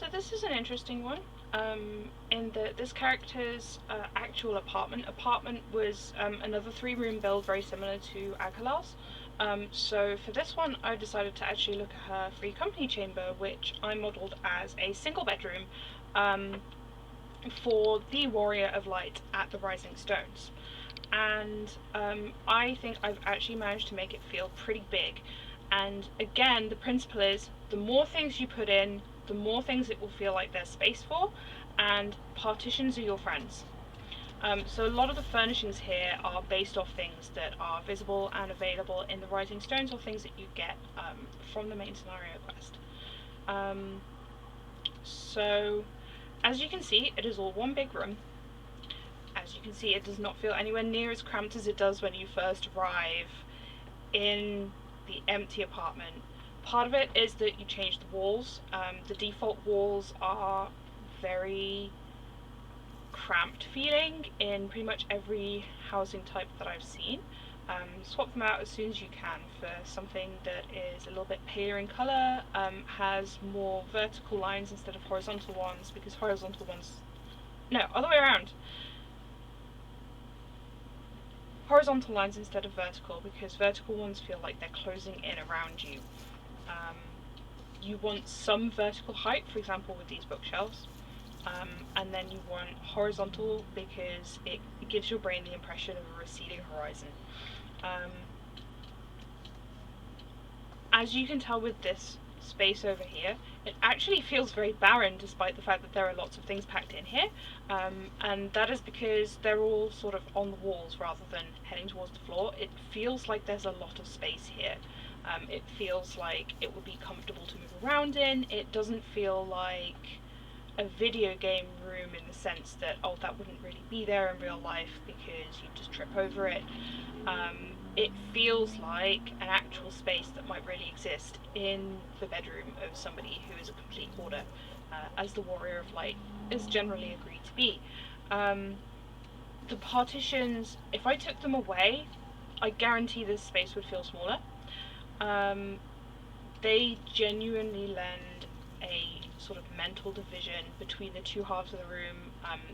So this is an interesting one, in that this character's actual apartment was another 3-room build very similar to Akalar's. So for this one, I decided to actually look at her free company chamber, which I modelled as a single bedroom for the Warrior of Light at the Rising Stones. And I think I've actually managed to make it feel pretty big. And again, the principle is the more things you put in, the more things it will feel like there's space for, and partitions are your friends. So a lot of the furnishings here are based off things that are visible and available in the Rising Stones, or things that you get from the main scenario quest. So as you can see, it is all one big room. As you can see, it does not feel anywhere near as cramped as it does when you first arrive in the empty apartment. Part of it is that you change the walls. The default walls are very cramped feeling in pretty much every housing type that I've seen. Swap them out as soon as you can for something that is a little bit paler in colour, has more vertical lines instead of horizontal ones, because horizontal ones... No, other way around. Horizontal lines instead of vertical, because vertical ones feel like they're closing in around you. You want some vertical height, for example with these bookshelves, and then you want horizontal because it gives your brain the impression of a receding horizon. As you can tell with this space over here, it actually feels very barren despite the fact that there are lots of things packed in here, and that is because they're all sort of on the walls rather than heading towards the floor. It feels like there's a lot of space here. It feels like it would be comfortable to move around in. It doesn't feel like a video game room in the sense that, oh, that wouldn't really be there in real life because you just trip over it. It feels like an actual space that might really exist in the bedroom of somebody who is a complete hoarder, as the Warrior of Light is generally agreed to be. The partitions, if I took them away, I guarantee this space would feel smaller. They genuinely lend a sort of mental division between the two halves of the room,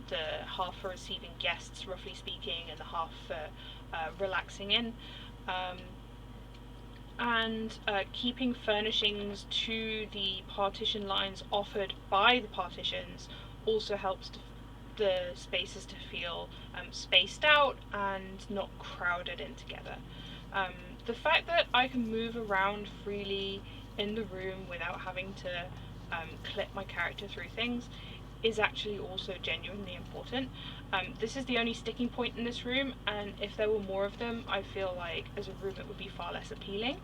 the half for receiving guests, roughly speaking, and the half for relaxing in. And keeping furnishings to the partition lines offered by the partitions also helps the spaces to feel spaced out and not crowded in together. The fact that I can move around freely in the room without having to clip my character through things is actually also genuinely important. This is the only sticking point in this room, and if there were more of them, I feel like as a room it would be far less appealing.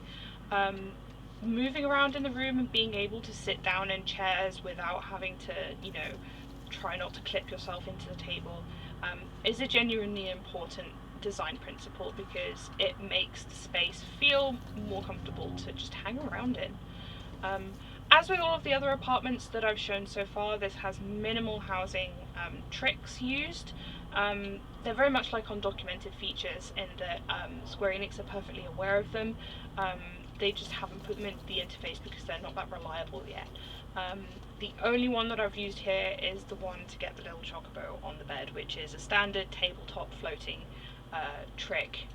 Moving around in the room and being able to sit down in chairs without having to, try not to clip yourself into the table is a genuinely important design principle, because it makes the space feel more comfortable to just hang around in. As with all of the other apartments that I've shown so far, this has minimal housing tricks used. They're very much like undocumented features in that Square Enix are perfectly aware of them. They just haven't put them into the interface because they're not that reliable yet. The only one that I've used here is the one to get the little chocobo on the bed, which is a standard tabletop floating trick,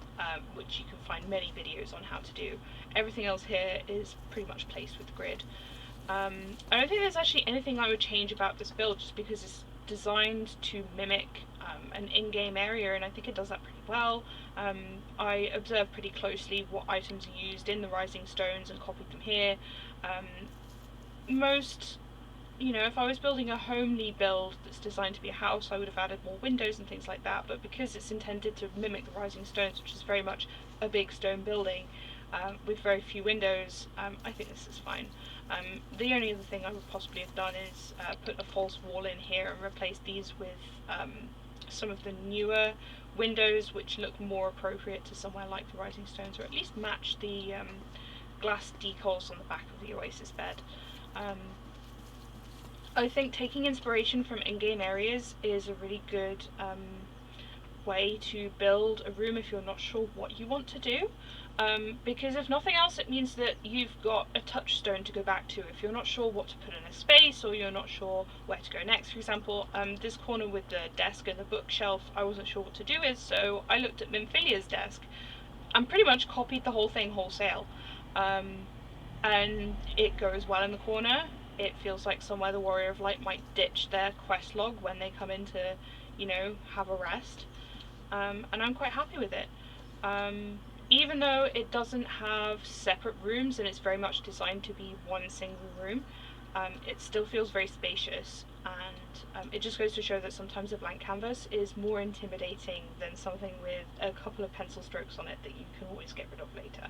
which you can find many videos on how to do. Everything else here is pretty much placed with the grid. I don't think there's actually anything I would change about this build, just because it's designed to mimic an in-game area, and I think it does that pretty well. I observed pretty closely what items are used in the Rising Stones and copied them here. If I was building a homely build that's designed to be a house, I would have added more windows and things like that, but because it's intended to mimic the Rising Stones, which is very much a big stone building with very few windows, I think this is fine. The only other thing I would possibly have done is put a false wall in here and replace these with some of the newer windows, which look more appropriate to somewhere like the Rising Stones, or at least match the glass decals on the back of the Oasis bed. I think taking inspiration from in-game areas is a really good way to build a room if you're not sure what you want to do. Because if nothing else, it means that you've got a touchstone to go back to. If you're not sure what to put in a space, or you're not sure where to go next, for example, this corner with the desk and the bookshelf, I wasn't sure what to do with, so I looked at Minfilia's desk and pretty much copied the whole thing wholesale. And it goes well in the corner. It feels like somewhere the Warrior of Light might ditch their quest log when they come in to, have a rest. And I'm quite happy with it. Even though it doesn't have separate rooms and it's very much designed to be one single room, it still feels very spacious, and it just goes to show that sometimes a blank canvas is more intimidating than something with a couple of pencil strokes on it that you can always get rid of later.